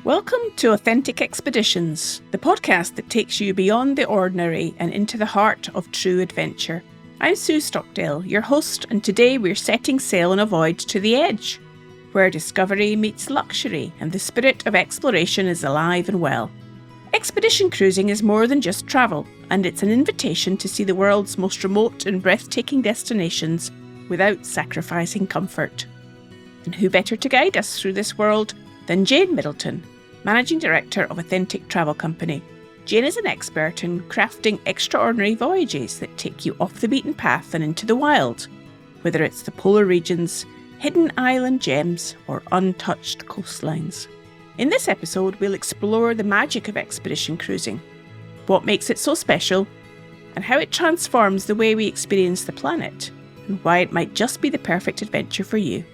Welcome to Authentic Expeditions, the podcast that takes you beyond the ordinary and into the heart of true adventure. I'm Sue Stockdale, your host, and today we're setting sail on a voyage to the edge, where discovery meets luxury and the spirit of exploration is alive and well. Expedition cruising is more than just travel, and it's an invitation to see the world's most remote and breathtaking destinations without sacrificing comfort. And who better to guide us through this world than Jane Middleton, Managing Director of Authentic Travel Company. Jane is an expert in crafting extraordinary voyages that take you off the beaten path and into the wild, whether it's the polar regions, hidden island gems, or untouched coastlines. In this episode, we'll explore the magic of expedition cruising, what makes it so special, and how it transforms the way we experience the planet, and why it might just be the perfect adventure for you.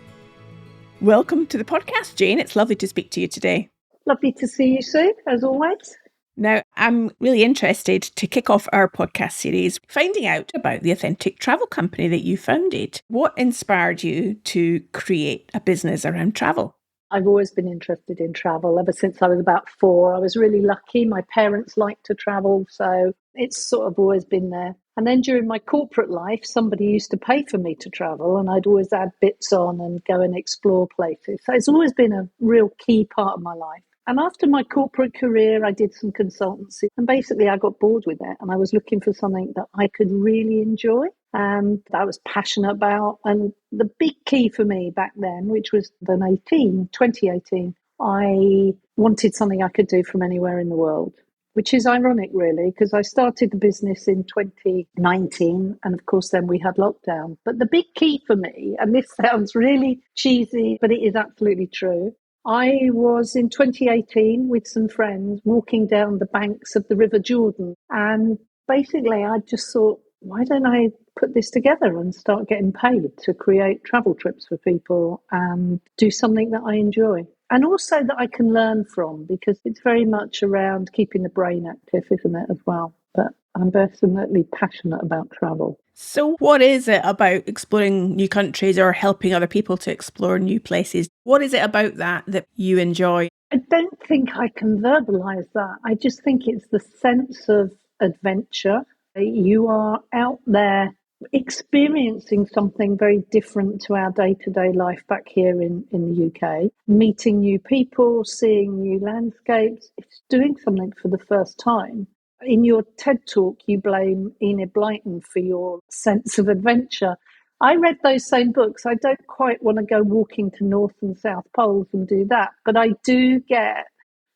Welcome to the podcast, Jane. It's lovely to speak to you today. Lovely to see you, Sue, as always. Now, I'm really interested to kick off our podcast series, finding out about the Authentic Travel Company that you founded. What inspired you to create a business around travel? I've always been interested in travel ever since I was about 4. I was really lucky. My parents liked to travel, so it's sort of always been there. And then during my corporate life, somebody used to pay for me to travel, and I'd always add bits on and go and explore places. So it's always been a real key part of my life. And after my corporate career, I did some consultancy, and basically I got bored with it, and I was looking for something that I could really enjoy and that I was passionate about. And the big key for me back then, which was 2018, I wanted something I could do from anywhere in the world, which is ironic, really, because I started the business in 2019, and of course then we had lockdown. But the big key for me, and this sounds really cheesy, but it is absolutely true, I was in 2018 with some friends walking down the banks of the River Jordan, and basically I just thought, why don't I put this together and start getting paid to create travel trips for people and do something that I enjoy? And also that I can learn from, because it's very much around keeping the brain active, isn't it, as well? But I'm personally passionate about travel. So what is it about exploring new countries or helping other people to explore new places? What is it about that you enjoy? I don't think I can verbalise that. I just think it's the sense of adventure. You are out there experiencing something very different to our day-to-day life back here in the UK, meeting new people, seeing new landscapes. It's doing something for the first time. In your TED talk, you blame Enid Blyton for your sense of adventure. I read those same books. I don't quite want to go walking to North and South Poles and do that, but I do get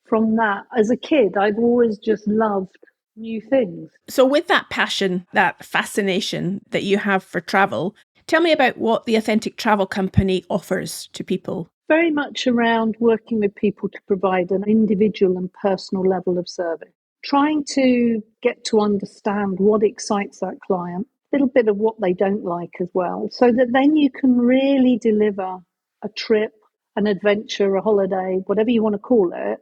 from that. As a kid, I've always just loved new things. So with that passion, that fascination that you have for travel, tell me about what the Authentic Travel Company offers to people. Very much around working with people to provide an individual and personal level of service. Trying to get to understand what excites that client, a little bit of what they don't like as well, so that then you can really deliver a trip, an adventure, a holiday, whatever you want to call it,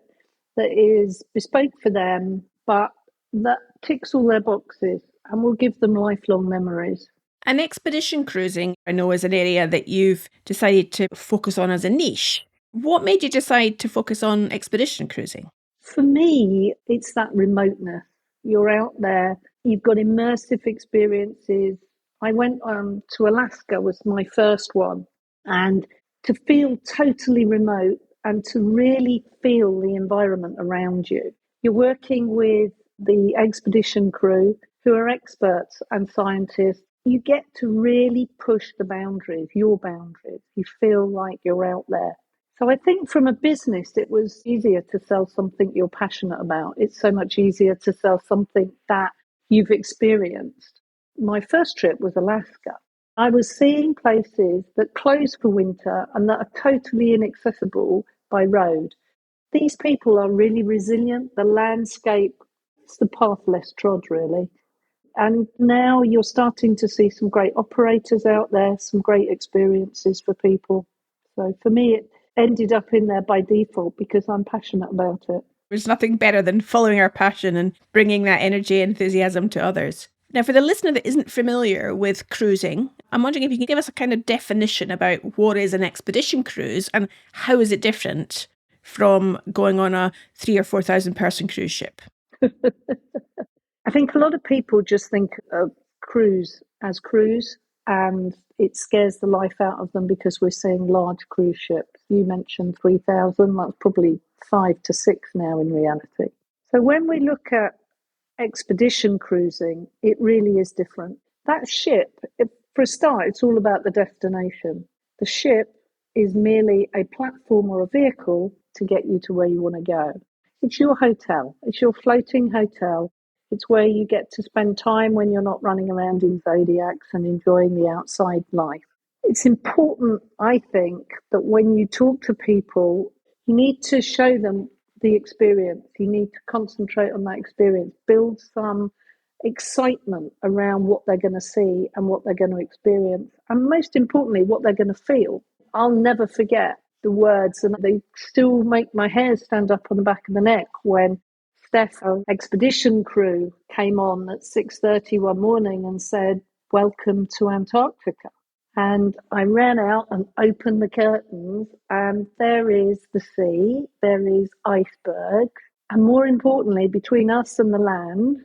that is bespoke for them, but that ticks all their boxes and will give them lifelong memories. And expedition cruising, I know, is an area that you've decided to focus on as a niche. What made you decide to focus on expedition cruising? For me, it's that remoteness. You're out there, you've got immersive experiences. I went to Alaska, was my first one, and to feel totally remote and to really feel the environment around you. You're working with the expedition crew who are experts and scientists. You get to really push the boundaries, your boundaries. You feel like you're out there. So I think from a business, it was easier to sell something you're passionate about. It's so much easier to sell something that you've experienced. My first trip was Alaska. I was seeing places that close for winter and that are totally inaccessible by road. These people are really resilient. The landscape, it's the path less trod, really. And now you're starting to see some great operators out there, some great experiences for people. So for me, it ended up in there by default because I'm passionate about it. There's nothing better than following our passion and bringing that energy and enthusiasm to others. Now, for the listener that isn't familiar with cruising, I'm wondering if you can give us a kind of definition about what is an expedition cruise and how is it different from going on a 3,000 or 4,000 person cruise ship? I think a lot of people just think of cruise as cruise, and it scares the life out of them because we're seeing large cruise ships. You mentioned 3,000, that's probably 5 to 6 now in reality. So when we look at expedition cruising, it really is different. That ship, for a start, it's all about the destination. The ship is merely a platform or a vehicle to get you to where you want to go. It's your hotel, it's your floating hotel. It's where you get to spend time when you're not running around in zodiacs and enjoying the outside life. It's important, I think, that when you talk to people, you need to show them the experience. You need to concentrate on that experience, build some excitement around what they're going to see and what they're going to experience, and most importantly, what they're going to feel. I'll never forget the words, and they still make my hair stand up on the back of the neck when Steph, our expedition crew, came on at 6:30 one morning and said, "Welcome to Antarctica." And I ran out and opened the curtains, and there is the sea, there is icebergs, and more importantly, between us and the land,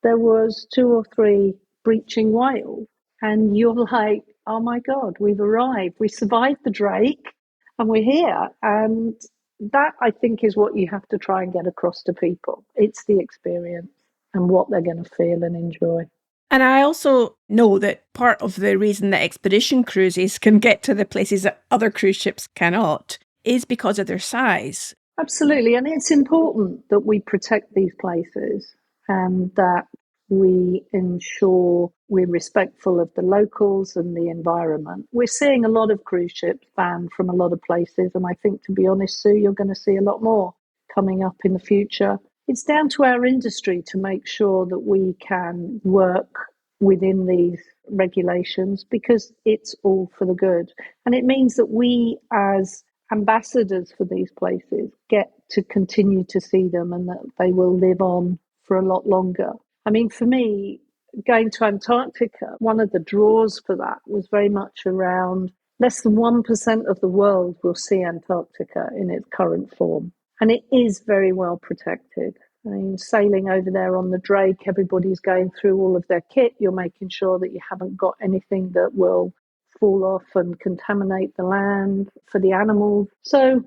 there was 2 or 3 breaching whales. And you're like, oh my God, we've arrived. We survived the Drake, and we're here. And that, I think, is what you have to try and get across to people. It's the experience and what they're going to feel and enjoy. And I also know that part of the reason that expedition cruises can get to the places that other cruise ships cannot is because of their size. Absolutely. And it's important that we protect these places and that we ensure we're respectful of the locals and the environment. We're seeing a lot of cruise ships banned from a lot of places. And I think, to be honest, Sue, you're going to see a lot more coming up in the future. It's down to our industry to make sure that we can work within these regulations because it's all for the good. And it means that we, as ambassadors for these places, get to continue to see them and that they will live on for a lot longer. I mean, for me, going to Antarctica, one of the draws for that was very much around less than 1% of the world will see Antarctica in its current form. And it is very well protected. I mean, sailing over there on the Drake, everybody's going through all of their kit. You're making sure that you haven't got anything that will fall off and contaminate the land for the animals. So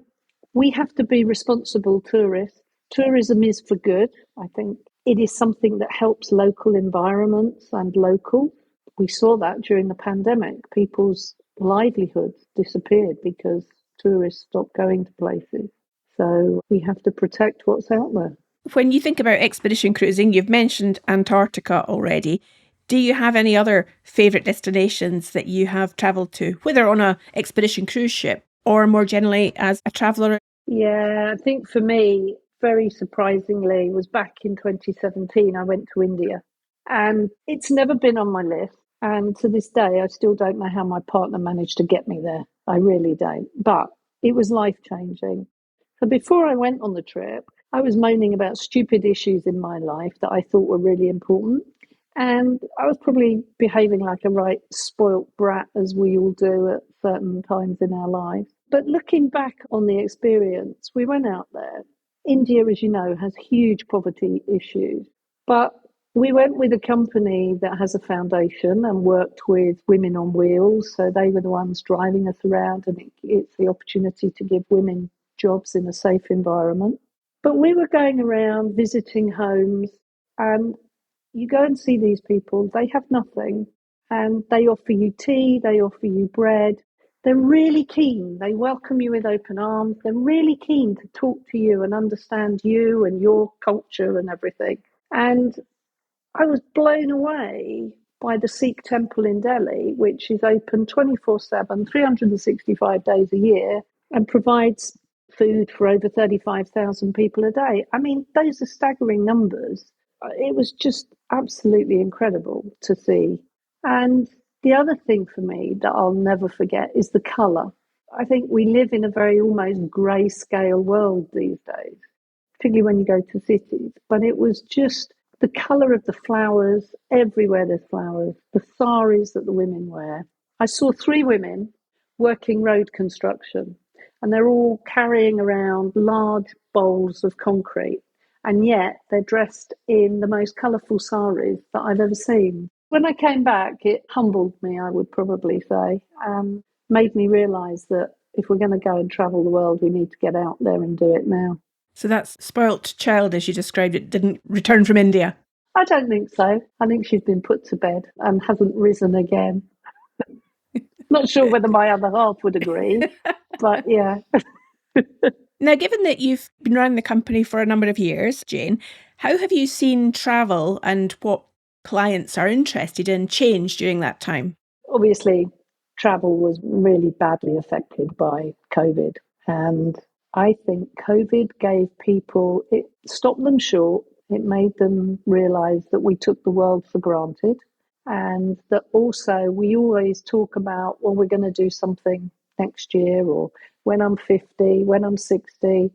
we have to be responsible tourists. Tourism is for good. I think it is something that helps local environments and locals. We saw that during the pandemic. People's livelihoods disappeared because tourists stopped going to places. So we have to protect what's out there. When you think about expedition cruising, you've mentioned Antarctica already. Do you have any other favourite destinations that you have travelled to, whether on an expedition cruise ship or more generally as a traveller? Yeah, I think for me, very surprisingly, was back in 2017, I went to India. And it's never been on my list. And to this day, I still don't know how my partner managed to get me there. I really don't. But it was life-changing. So before I went on the trip, I was moaning about stupid issues in my life that I thought were really important. And I was probably behaving like a right spoilt brat, as we all do at certain times in our lives. But looking back on the experience, we went out there. India, as you know, has huge poverty issues. But we went with a company that has a foundation and worked with Women on Wheels. So they were the ones driving us around, and it's the opportunity to give women jobs in a safe environment. But we were going around visiting homes, and you go and see these people, they have nothing, and they offer you tea, they offer you bread. They're really keen. They welcome you with open arms. They're really keen to talk to you and understand you and your culture and everything. And I was blown away by the Sikh temple in Delhi, which is open 24/7, 365 days a year, and provides food for over 35,000 people a day. I mean, those are staggering numbers. It was just absolutely incredible to see. And the other thing for me that I'll never forget is the colour. I think we live in a very almost grayscale world these days, particularly when you go to cities. But it was just the colour of the flowers, everywhere there's flowers, the saris that the women wear. I saw 3 women working road construction. and they're all carrying around large bowls of concrete. And yet they're dressed in the most colourful saris that I've ever seen. When I came back, it humbled me, I would probably say, made me realise that if we're going to go and travel the world, we need to get out there and do it now. So that spoilt child, as you described it, didn't return from India? I don't think so. I think she's been put to bed and hasn't risen again. Not sure whether my other half would agree, but yeah. Now, given that you've been running the company for a number of years, Jane, how have you seen travel and what clients are interested in change during that time? Obviously, travel was really badly affected by COVID. And I think COVID gave people, it stopped them short. It made them realise that we took the world for granted. And that also we always talk about, well, we're going to do something next year, or when I'm 50, when I'm 60,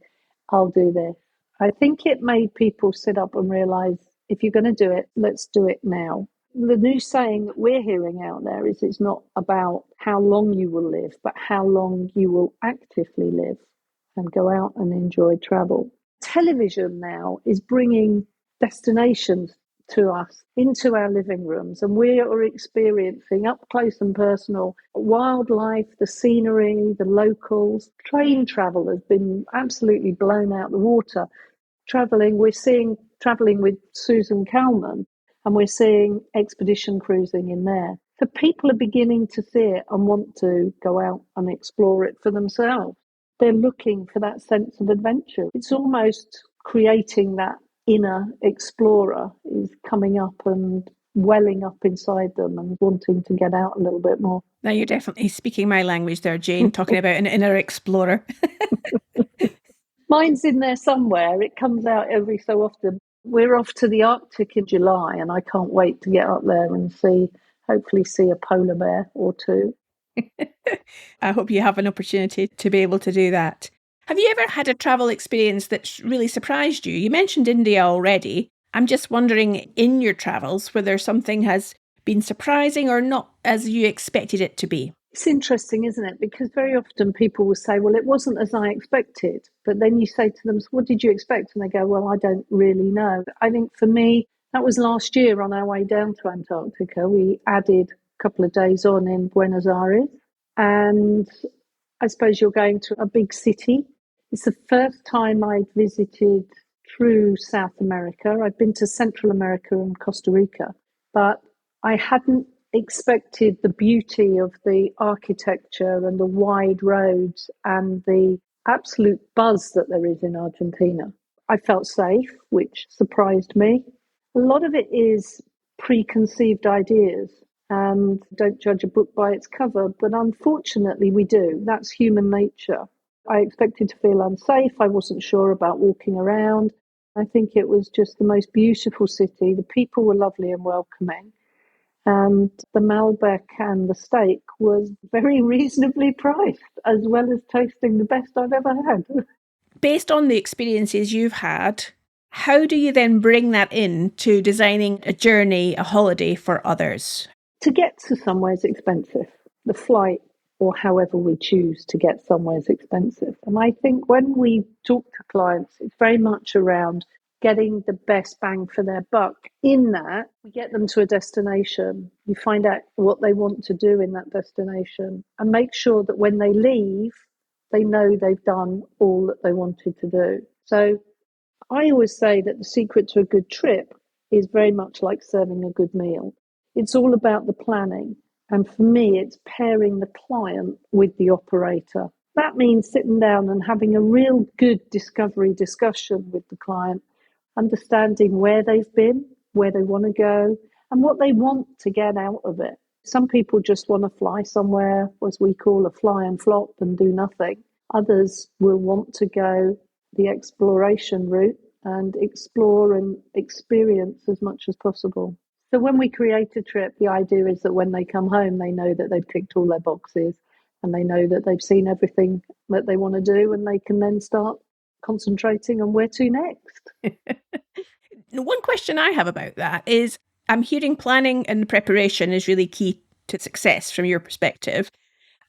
I'll do this. I think it made people sit up and realise, if you're going to do it, let's do it now. The new saying that we're hearing out there is, it's not about how long you will live, but how long you will actively live and go out and enjoy travel. Television now is bringing destinations to us into our living rooms, and we are experiencing up close and personal wildlife, the scenery, the locals. Train travel has been absolutely blown out the water. We're seeing traveling with Susan Calman, and we're seeing expedition cruising in there. So people are beginning to see it and want to go out and explore it for themselves. They're looking for that sense of adventure. It's almost creating that inner explorer is coming up and welling up inside them and wanting to get out a little bit more. Now, you're definitely speaking my language there, Jane, talking about an inner explorer. Mine's in there somewhere. It comes out every so often. We're off to the Arctic in July, and I can't wait to get up there and hopefully see a polar bear or two. I hope you have an opportunity to be able to do that. Have you ever had a travel experience that really surprised you? You mentioned India already. I'm just wondering, in your travels, whether something has been surprising or not as you expected it to be. It's interesting, isn't it? Because very often people will say, well, it wasn't as I expected. But then you say to them, so what did you expect? And they go, well, I don't really know. I think for me, that was last year on our way down to Antarctica. We added a couple of days on in Buenos Aires. And I suppose you're going to a big city. It's the first time I'd visited true South America. I'd been to Central America and Costa Rica, but I hadn't expected the beauty of the architecture and the wide roads and the absolute buzz that there is in Argentina. I felt safe, which surprised me. A lot of it is preconceived ideas, and don't judge a book by its cover, but unfortunately we do. That's human nature. I expected to feel unsafe. I wasn't sure about walking around. I think it was just the most beautiful city. The people were lovely and welcoming. And the Malbec and the steak was very reasonably priced, as well as tasting the best I've ever had. Based on the experiences you've had, how do you then bring that in to designing a journey, a holiday for others? To get to somewhere is expensive. The flight, or however we choose to get somewhere, is expensive. And I think when we talk to clients, it's very much around getting the best bang for their buck. In that, we get them to a destination, you find out what they want to do in that destination, and make sure that when they leave, they know they've done all that they wanted to do. So I always say that the secret to a good trip is very much like serving a good meal. It's all about the planning. And for me, it's pairing the client with the operator. That means sitting down and having a real good discovery discussion with the client, understanding where they've been, where they want to go, and what they want to get out of it. Some people just want to fly somewhere, as we call a fly and flop, and do nothing. Others will want to go the exploration route and explore and experience as much as possible. So when we create a trip, the idea is that when they come home, they know that they've ticked all their boxes and they know that they've seen everything that they want to do, and they can then start concentrating on where to next. One question I have about that is, I'm hearing planning and preparation is really key to success from your perspective.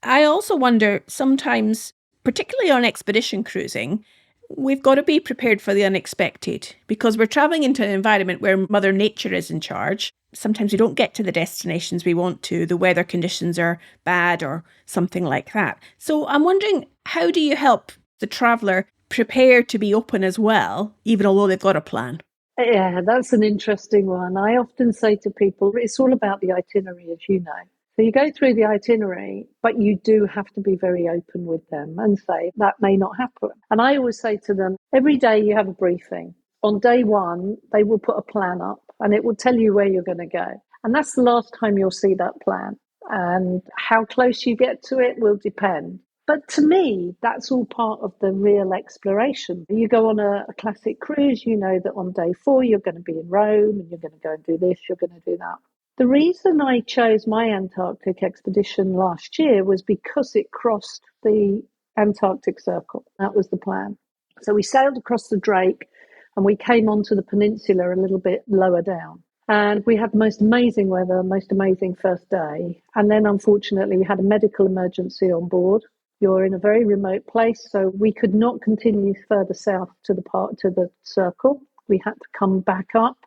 I also wonder, sometimes particularly on expedition cruising, we've got to be prepared for the unexpected because we're traveling into an environment where Mother Nature is in charge. Sometimes we don't get to the destinations we want to, the weather conditions are bad or something like that. So I'm wondering, how do you help the traveller prepare to be open as well, even although they've got a plan? Yeah, that's an interesting one. I often say to people, it's all about the itinerary, as you know. So you go through the itinerary, but you do have to be very open with them and say that may not happen. And I always say to them, every day you have a briefing. On day one, they will put a plan up and it will tell you where you're going to go. And that's the last time you'll see that plan. And how close you get to it will depend. But to me, that's all part of the real exploration. You go on a classic cruise, you know that on day 4, you're going to be in Rome and you're going to go and do this, you're going to do that. The reason I chose my Antarctic expedition last year was because it crossed the Antarctic Circle. That was the plan. So we sailed across the Drake and we came onto the peninsula a little bit lower down. And we had the most amazing weather, most amazing first day. And then unfortunately, we had a medical emergency on board. You're in a very remote place, so we could not continue further south to the circle. We had to come back up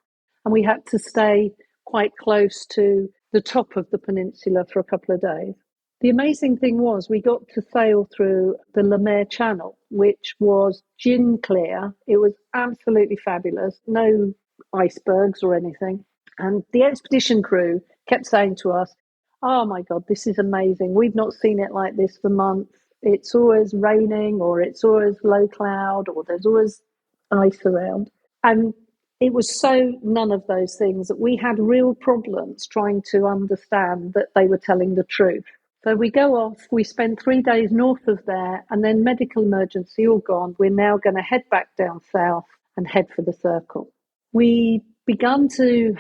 and we had to stay quite close to the top of the peninsula for a couple of days. The amazing thing was we got to sail through the Le Maire Channel, which was gin clear. It was absolutely fabulous. No icebergs or anything. And the expedition crew kept saying to us, oh my God, this is amazing. We've not seen it like this for months. It's always raining or it's always low cloud or there's always ice around. And it was so none of those things that we had real problems trying to understand that they were telling the truth. So we go off, we spend 3 days north of there and then medical emergency all gone. We're now going to head back down south and head for the circle. We began to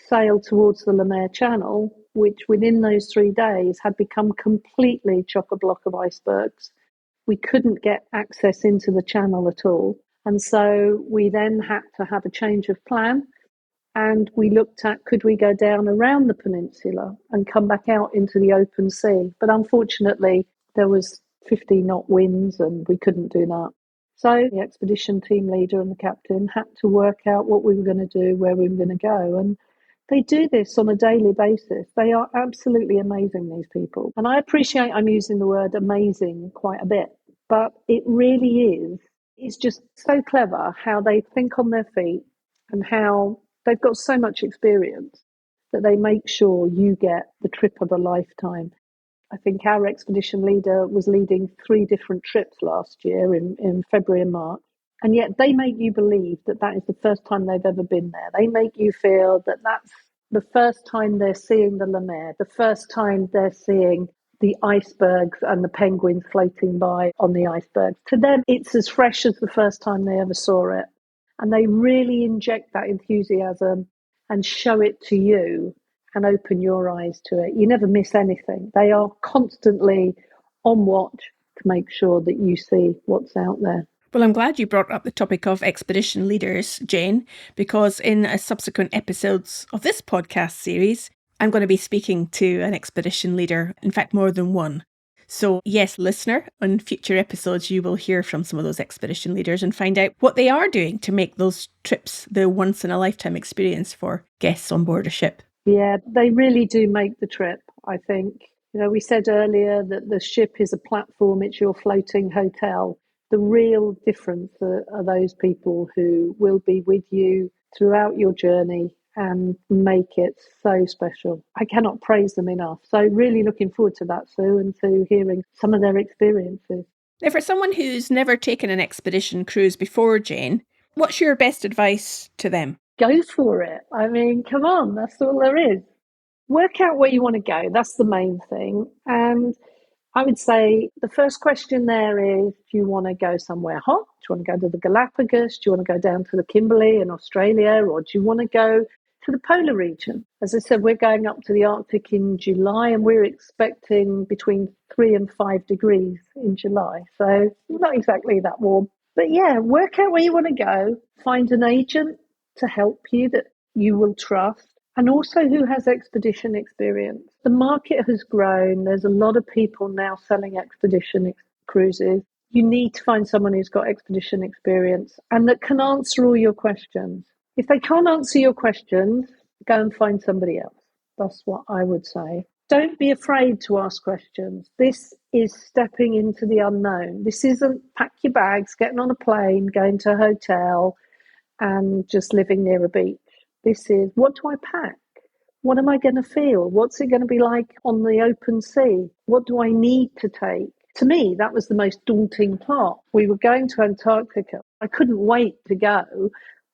sail towards the Le Maire Channel, which within those 3 days had become completely chock-a-block of icebergs. We couldn't get access into the channel at all. And so we then had to have a change of plan. And we looked at, could we go down around the peninsula and come back out into the open sea? But unfortunately, there was 50 knot winds and we couldn't do that. So the expedition team leader and the captain had to work out what we were going to do, where we were going to go. And they do this on a daily basis. They are absolutely amazing, these people. And I appreciate I'm using the word amazing quite a bit, but it really is. It's just so clever how they think on their feet and how they've got so much experience that they make sure you get the trip of a lifetime. I think our expedition leader was leading 3 different trips last year in February and March. And yet they make you believe that that is the first time they've ever been there. They make you feel that that's the first time they're seeing the Le Maire, the first time they're seeing the icebergs and the penguins floating by on the icebergs. To them, it's as fresh as the first time they ever saw it. And they really inject that enthusiasm and show it to you and open your eyes to it. You never miss anything. They are constantly on watch to make sure that you see what's out there. Well, I'm glad you brought up the topic of expedition leaders, Jane, because in subsequent episodes of this podcast series, I'm going to be speaking to an expedition leader, in fact, more than one. So yes, listener, on future episodes, you will hear from some of those expedition leaders and find out what they are doing to make those trips the once-in-a-lifetime experience for guests on board a ship. Yeah, they really do make the trip, I think. You know, we said earlier that the ship is a platform, it's your floating hotel. The real difference are those people who will be with you throughout your journey and make it so special. I cannot praise them enough. So really looking forward to that, Sue, and to hearing some of their experiences. Now, for someone who's never taken an expedition cruise before, Jane, what's your best advice to them? Go for it. I mean, come on, that's all there is. Work out where you want to go. That's the main thing. And I would say the first question there is, do you want to go somewhere hot? Do you want to go to the Galapagos? Do you want to go down to the Kimberley in Australia? Or do you want to go to the polar region? As I said, we're going up to the Arctic in July and we're expecting between 3 and 5 degrees in July. So not exactly that warm. But yeah, work out where you want to go. Find an agent to help you that you will trust. And also who has expedition experience. The market has grown. There's a lot of people now selling expedition cruises. You need to find someone who's got expedition experience and that can answer all your questions. If they can't answer your questions, go and find somebody else. That's what I would say. Don't be afraid to ask questions. This is stepping into the unknown. This isn't pack your bags, getting on a plane, going to a hotel, and just living near a beach. This is, what do I pack? What am I going to feel? What's it going to be like on the open sea? What do I need to take? To me, that was the most daunting part. We were going to Antarctica. I couldn't wait to go,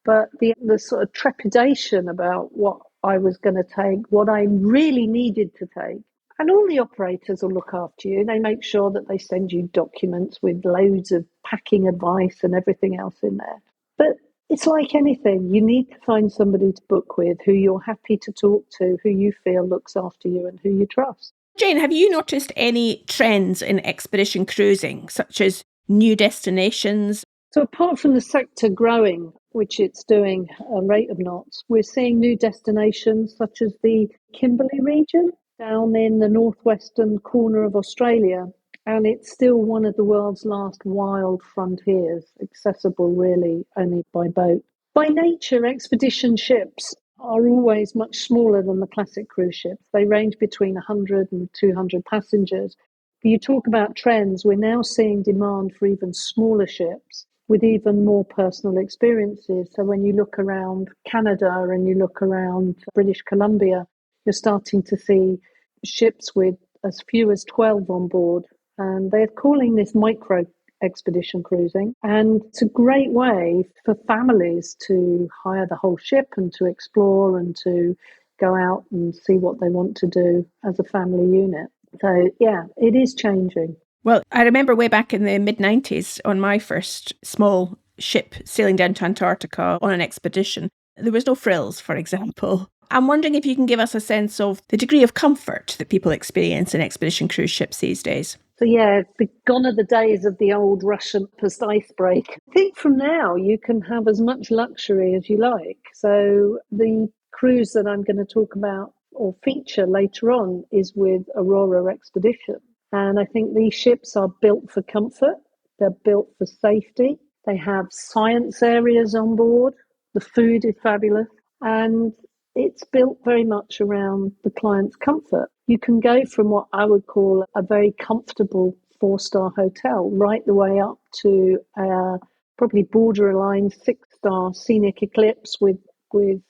but the sort of trepidation about what I was going to take, what I really needed to take. And all the operators will look after you. They make sure that they send you documents with loads of packing advice and everything else in there. But it's like anything. You need to find somebody to book with who you're happy to talk to, who you feel looks after you and who you trust. Jane, have you noticed any trends in expedition cruising, such as new destinations? So apart from the sector growing, which it's doing a rate of knots, we're seeing new destinations such as the Kimberley region down in the northwestern corner of Australia. And it's still one of the world's last wild frontiers, accessible really only by boat. By nature, expedition ships are always much smaller than the classic cruise ships. They range between 100 and 200 passengers. But you talk about trends, we're now seeing demand for even smaller ships with even more personal experiences. So when you look around Canada and you look around British Columbia, you're starting to see ships with as few as 12 on board. And they're calling this micro expedition cruising. And it's a great way for families to hire the whole ship and to explore and to go out and see what they want to do as a family unit. So, yeah, it is changing. Well, I remember way back in the mid-90s on my first small ship sailing down to Antarctica on an expedition. There was no frills, for example. I'm wondering if you can give us a sense of the degree of comfort that people experience in expedition cruise ships these days. So, yeah, gone are the days of the old Russian post icebreak. I think from now you can have as much luxury as you like. So the cruise that I'm going to talk about or feature later on is with Aurora Expedition. And I think these ships are built for comfort. They're built for safety. They have science areas on board. The food is fabulous. And it's built very much around the client's comfort. You can go from what I would call a very comfortable 4-star hotel right the way up to a probably borderline 6-star scenic eclipse with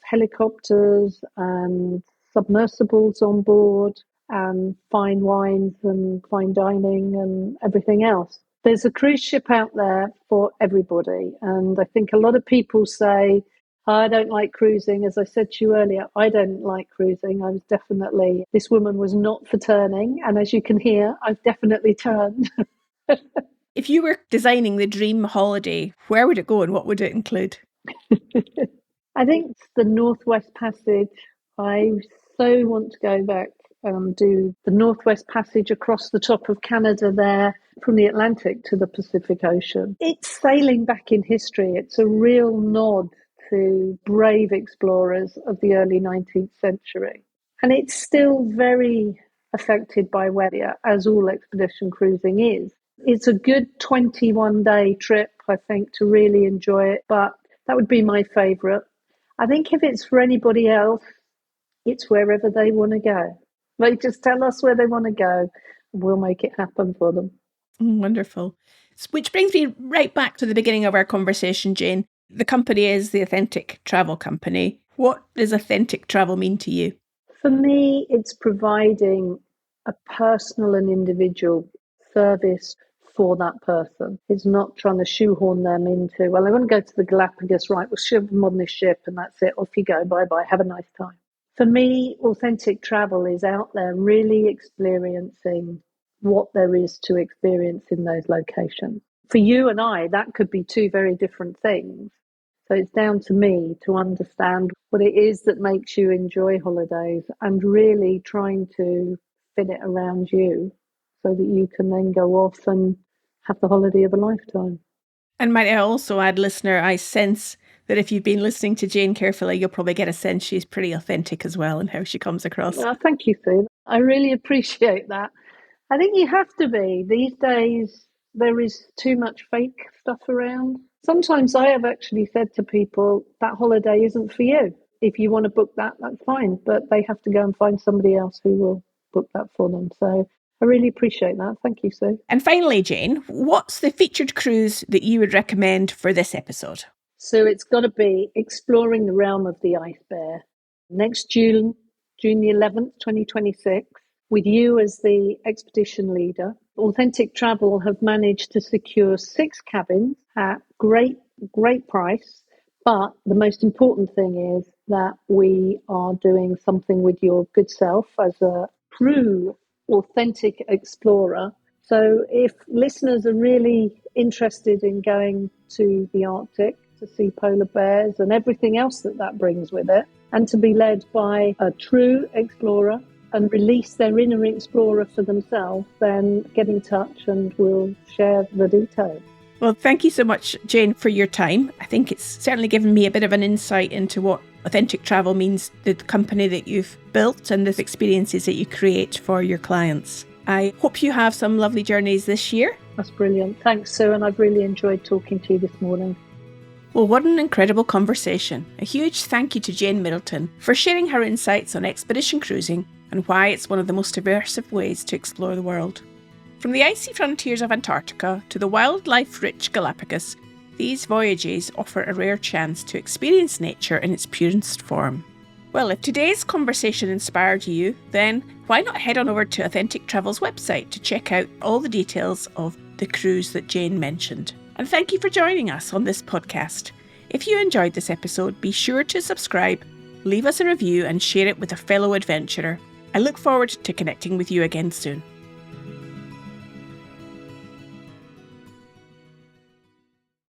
helicopters and submersibles on board and fine wines and fine dining and everything else. There's a cruise ship out there for everybody. And I think a lot of people say, I don't like cruising. As I said to you earlier, I don't like cruising. This woman was not for turning. And as you can hear, I've definitely turned. If you were designing the dream holiday, where would it go and what would it include? I think the Northwest Passage. I so want to go back and do the Northwest Passage across the top of Canada there from the Atlantic to the Pacific Ocean. It's sailing back in history. It's a real nod to brave explorers of the early 19th century. And it's still very affected by weather, as all expedition cruising is. It's a good 21-day trip, I think, to really enjoy it, but that would be my favourite. I think if it's for anybody else, it's wherever they want to go. They just tell us where they want to go, and we'll make it happen for them. Wonderful. Which brings me right back to the beginning of our conversation, Jane. The company is the Authentic Travel Company. What does authentic travel mean to you? For me, it's providing a personal and individual service for that person. It's not trying to shoehorn them into, well, I want to go to the Galapagos, right, we'll shove them on this ship and that's it, off you go, bye-bye, have a nice time. For me, authentic travel is out there really experiencing what there is to experience in those locations. For you and I, that could be two very different things. So it's down to me to understand what it is that makes you enjoy holidays and really trying to fit it around you so that you can then go off and have the holiday of a lifetime. And might I also add, listener, I sense that if you've been listening to Jane carefully, you'll probably get a sense she's pretty authentic as well in how she comes across. Well, thank you, Sue. I really appreciate that. I think you have to be. These days, there is too much fake stuff around. Sometimes I have actually said to people, that holiday isn't for you. If you want to book that, that's fine. But they have to go and find somebody else who will book that for them. So I really appreciate that. Thank you, Sue. And finally, Jane, what's the featured cruise that you would recommend for this episode? So it's got to be Exploring the Realm of the Ice Bear. Next June the 11th, 2026, with you as the expedition leader. Authentic Travel have managed to secure 6 cabins at great price. But the most important thing is that we are doing something with your good self as a true authentic explorer. So if listeners are really interested in going to the Arctic to see polar bears and everything else that brings with it, and to be led by a true explorer and release their inner explorer for themselves, then get in touch and we'll share the details. Well, thank you so much, Jane, for your time. I think it's certainly given me a bit of an insight into what Authentic Travel means to the company that you've built and the experiences that you create for your clients. I hope you have some lovely journeys this year. That's brilliant. Thanks, Sue, and I've really enjoyed talking to you this morning. Well, what an incredible conversation. A huge thank you to Jane Middleton for sharing her insights on expedition cruising and why it's one of the most immersive ways to explore the world. From the icy frontiers of Antarctica to the wildlife-rich Galapagos, these voyages offer a rare chance to experience nature in its purest form. Well, if today's conversation inspired you, then why not head on over to Authentic Travel's website to check out all the details of the cruise that Jane mentioned. And thank you for joining us on this podcast. If you enjoyed this episode, be sure to subscribe, leave us a review and share it with a fellow adventurer. I look forward to connecting with you again soon.